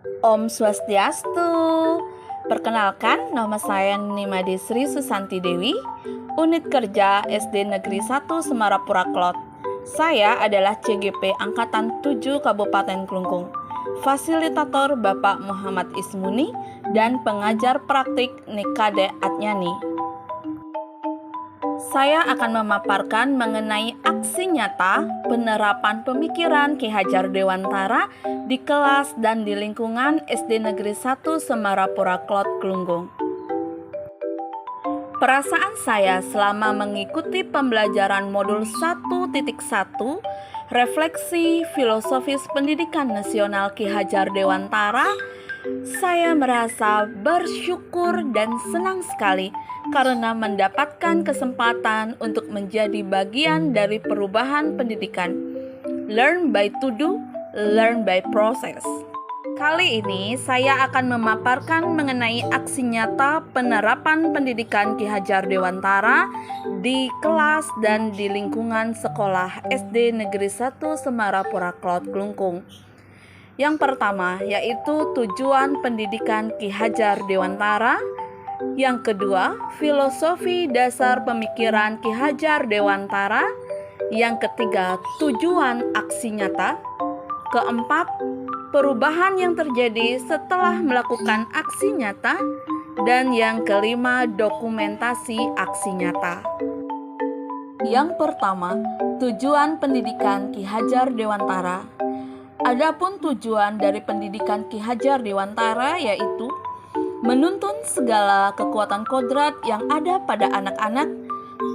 Om Swastiastu. Perkenalkan, nama saya Nimade Sri Susanti Dewi, Unit Kerja SD Negeri 1 Semarapura Klot. Saya adalah CGP Angkatan 7 Kabupaten Klungkung, fasilitator Bapak Muhammad Ismuni, dan pengajar praktik Nikade Atnyani. Saya akan memaparkan mengenai aksi nyata penerapan pemikiran Ki Hajar Dewantara di kelas dan di lingkungan SD Negeri 1 Semarapura Klot Klungkung. Perasaan saya selama mengikuti pembelajaran modul 1.1 Refleksi Filosofis Pendidikan Nasional Ki Hajar Dewantara, saya merasa bersyukur dan senang sekali karena mendapatkan kesempatan untuk menjadi bagian dari perubahan pendidikan. Learn by to do, learn by process. Kali ini saya akan memaparkan mengenai aksi nyata penerapan pendidikan Ki Hajar Dewantara di kelas dan di lingkungan sekolah SD Negeri 1 Semarapura Klot Klungkung. Yang pertama yaitu tujuan pendidikan Ki Hajar Dewantara. Yang kedua, filosofi dasar pemikiran Ki Hajar Dewantara. Yang ketiga, tujuan aksi nyata. Keempat, perubahan yang terjadi setelah melakukan aksi nyata. Dan yang kelima, dokumentasi aksi nyata. Yang pertama, tujuan pendidikan Ki Hajar Dewantara. Adapun tujuan dari pendidikan Ki Hajar Dewantara yaitu menuntun segala kekuatan kodrat yang ada pada anak-anak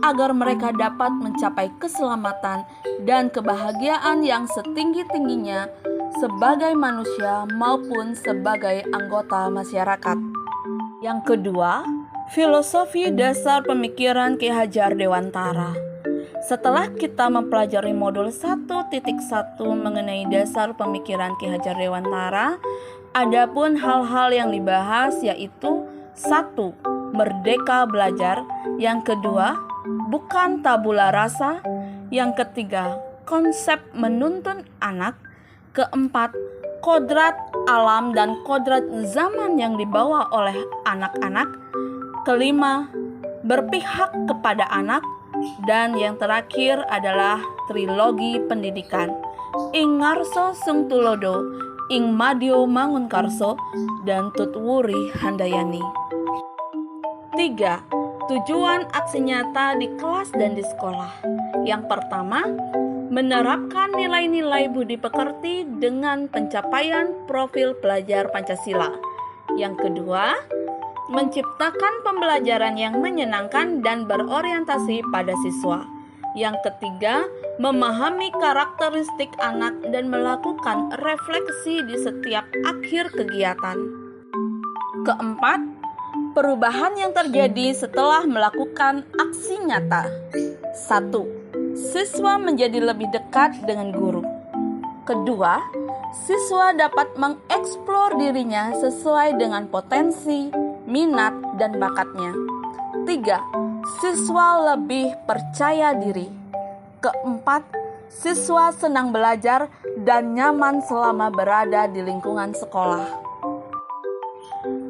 agar mereka dapat mencapai keselamatan dan kebahagiaan yang setinggi-tingginya sebagai manusia maupun sebagai anggota masyarakat. Yang kedua, filosofi dasar pemikiran Ki Hajar Dewantara. Setelah kita mempelajari modul 1.1 mengenai dasar pemikiran Ki Hajar Dewantara, adapun hal-hal yang dibahas yaitu 1. Merdeka belajar. Yang kedua, bukan tabula rasa. Yang ketiga, konsep menuntun anak. Keempat, kodrat alam dan kodrat zaman yang dibawa oleh anak-anak. Kelima, berpihak kepada anak. Dan yang terakhir adalah trilogi pendidikan. Ing Ngarso Sung Tulodo, Ing Madyo Mangunkarso, dan Tutwuri Handayani. 3. Tujuan aksi nyata di kelas dan di sekolah. Yang pertama, menerapkan nilai-nilai budi pekerti dengan pencapaian profil pelajar Pancasila. Yang kedua, menciptakan pembelajaran yang menyenangkan dan berorientasi pada siswa. Yang ketiga, memahami karakteristik anak dan melakukan refleksi di setiap akhir kegiatan. Keempat, perubahan yang terjadi setelah melakukan aksi nyata. 1. Siswa menjadi lebih dekat dengan guru. Kedua, siswa dapat mengeksplor dirinya sesuai dengan potensi, minat, dan bakatnya. 3. Siswa lebih percaya diri. Keempat, siswa senang belajar dan nyaman selama berada di lingkungan sekolah.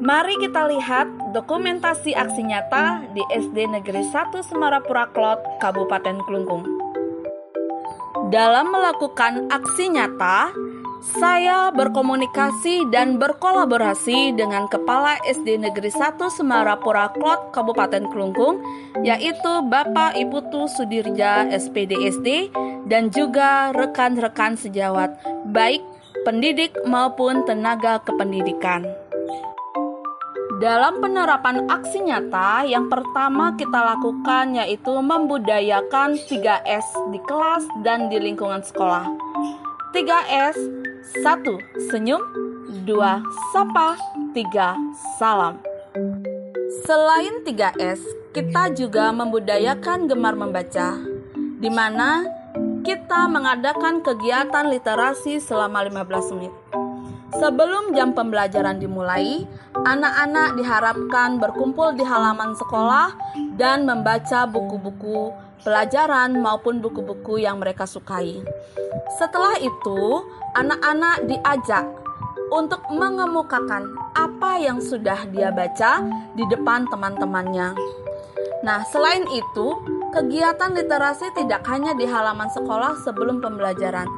Mari kita lihat dokumentasi aksi nyata di SD Negeri 1 Semarapura Klot, Kabupaten Klungkung. Dalam melakukan aksi nyata, saya berkomunikasi dan berkolaborasi dengan Kepala SD Negeri 1 Semarapura Klot, Kabupaten Klungkung, yaitu Bapak Ibu Tu Sudirja SPDSD dan juga rekan-rekan sejawat, baik pendidik maupun tenaga kependidikan. Dalam penerapan aksi nyata, yang pertama kita lakukan yaitu membudayakan 3S di kelas dan di lingkungan sekolah. 3S, 1. Senyum, 2. Sapa, 3. Salam. Selain 3S, kita juga membudayakan gemar membaca, di mana kita mengadakan kegiatan literasi selama 15 menit. Sebelum jam pembelajaran dimulai, anak-anak diharapkan berkumpul di halaman sekolah dan membaca buku-buku pelajaran maupun buku-buku yang mereka sukai. Setelah itu, anak-anak diajak untuk mengemukakan apa yang sudah dia baca di depan teman-temannya. Nah, selain itu, kegiatan literasi tidak hanya di halaman sekolah sebelum pembelajaran,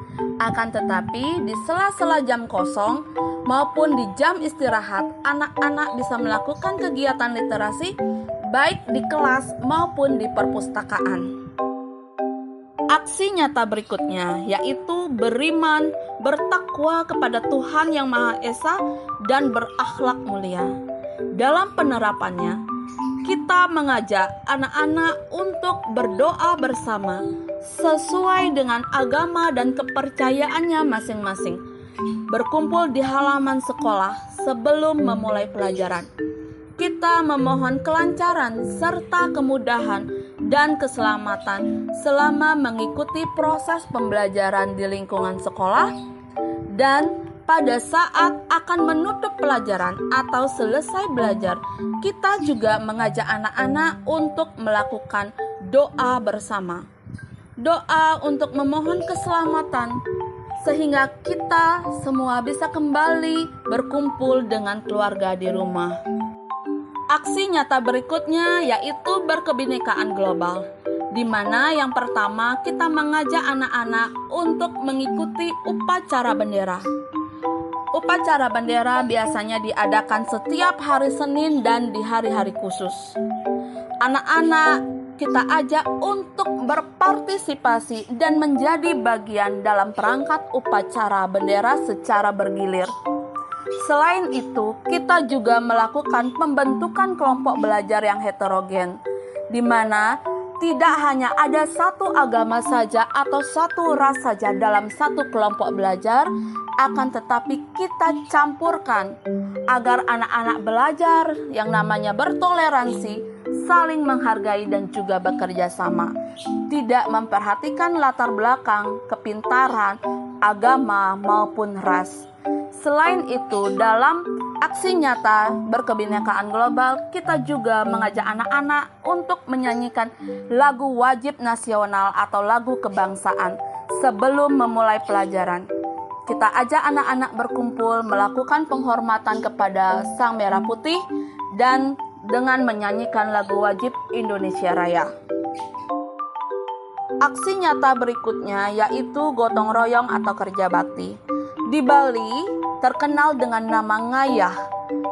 akan tetapi di sela-sela jam kosong maupun di jam istirahat, anak-anak bisa melakukan kegiatan literasi baik di kelas maupun di perpustakaan. Aksi nyata berikutnya yaitu beriman, bertakwa kepada Tuhan Yang Maha Esa, dan berakhlak mulia. Dalam penerapannya, kita mengajak anak-anak untuk berdoa bersama sesuai dengan agama dan kepercayaannya masing-masing. Berkumpul di halaman sekolah sebelum memulai pelajaran. Kita memohon kelancaran serta kemudahan dan keselamatan selama mengikuti proses pembelajaran di lingkungan sekolah, dan pada saat akan menutup pelajaran atau selesai belajar, kita juga mengajak anak-anak untuk melakukan doa bersama. Doa untuk memohon keselamatan sehingga kita semua bisa kembali berkumpul dengan keluarga di rumah. Aksi nyata berikutnya yaitu berkebinekaan global, di mana yang pertama kita mengajak anak-anak untuk mengikuti upacara bendera. Upacara bendera biasanya diadakan setiap hari Senin dan di hari-hari khusus. Anak-anak kita ajak untuk berpartisipasi dan menjadi bagian dalam perangkat upacara bendera secara bergilir. Selain itu, kita juga melakukan pembentukan kelompok belajar yang heterogen, di mana tidak hanya ada satu agama saja atau satu ras saja dalam satu kelompok belajar, akan tetapi kita campurkan agar anak-anak belajar yang namanya bertoleransi, saling menghargai dan juga bekerja sama. Tidak memperhatikan latar belakang, kepintaran, agama maupun ras. Selain itu, dalam aksi nyata berkebinekaan global, kita juga mengajak anak-anak untuk menyanyikan lagu wajib nasional atau lagu kebangsaan sebelum memulai pelajaran. Kita ajak anak-anak berkumpul melakukan penghormatan kepada Sang Merah Putih dan dengan menyanyikan lagu wajib Indonesia Raya. Aksi nyata berikutnya yaitu gotong royong atau kerja bakti. Di Bali terkenal dengan nama ngayah.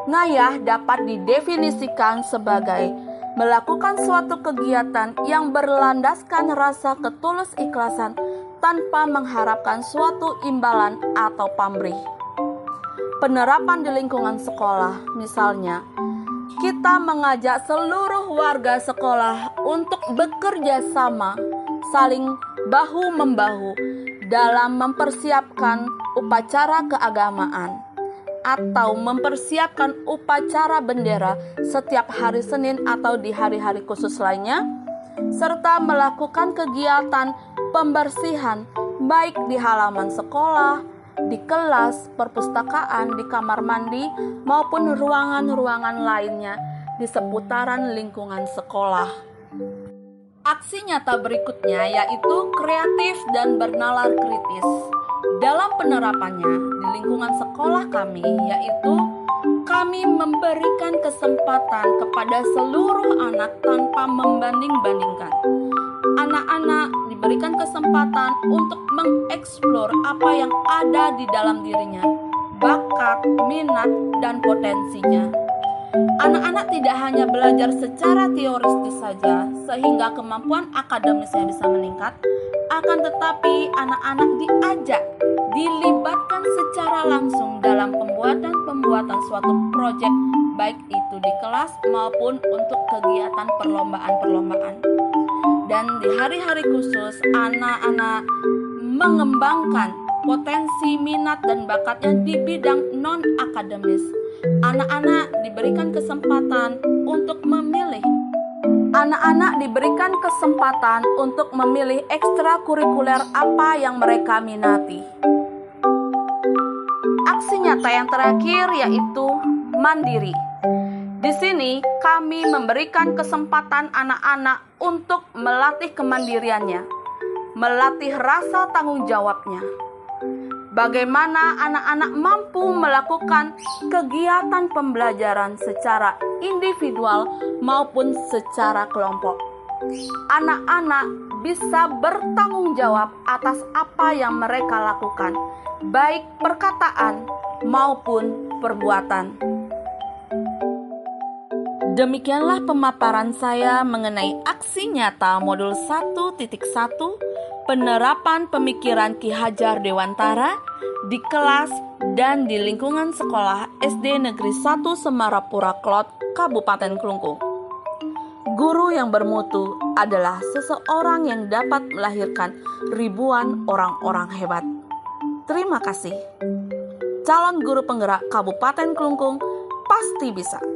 Ngayah dapat didefinisikan sebagai melakukan suatu kegiatan yang berlandaskan rasa ketulus ikhlasan tanpa mengharapkan suatu imbalan atau pamrih. Penerapan di lingkungan sekolah, misalnya, kita mengajak seluruh warga sekolah untuk bekerja sama, saling bahu-membahu dalam mempersiapkan upacara keagamaan atau mempersiapkan upacara bendera setiap hari Senin atau di hari-hari khusus lainnya, serta melakukan kegiatan pembersihan baik di halaman sekolah, di kelas, perpustakaan, di kamar mandi, maupun ruangan-ruangan lainnya di seputaran lingkungan sekolah. Aksi nyata berikutnya yaitu kreatif dan bernalar kritis. Dalam penerapannya di lingkungan sekolah kami, yaitu kami memberikan kesempatan kepada seluruh anak tanpa membanding-bandingkan. Anak-anak diberikan kesempatan untuk mengeksplor apa yang ada di dalam dirinya, bakat, minat, dan potensinya. Anak-anak tidak hanya belajar secara teoristis saja sehingga kemampuan akademisnya bisa meningkat, akan tetapi anak-anak diajak, dilibatkan secara langsung dalam pembuatan suatu proyek, baik itu di kelas maupun untuk kegiatan perlombaan-perlombaan. Dan di hari-hari khusus, anak-anak mengembangkan potensi, minat, dan bakatnya di bidang non-akademis. Anak-anak diberikan kesempatan untuk memilih. Anak-anak diberikan kesempatan untuk memilih ekstrakurikuler apa yang mereka minati. Aksi nyata yang terakhir yaitu mandiri. Di sini kami memberikan kesempatan anak-anak untuk melatih kemandiriannya, melatih rasa tanggung jawabnya. bagaimana anak-anak mampu melakukan kegiatan pembelajaran secara individual maupun secara kelompok. Anak-anak bisa bertanggung jawab atas apa yang mereka lakukan, baik perkataan maupun perbuatan. Demikianlah pemaparan saya mengenai aksi nyata modul 1.1 penerapan pemikiran Ki Hajar Dewantara di kelas dan di lingkungan sekolah SD Negeri 1 Semarapura Klot, Kabupaten Klungkung. Guru yang bermutu adalah seseorang yang dapat melahirkan ribuan orang-orang hebat. Terima kasih. Calon guru penggerak Kabupaten Klungkung pasti bisa.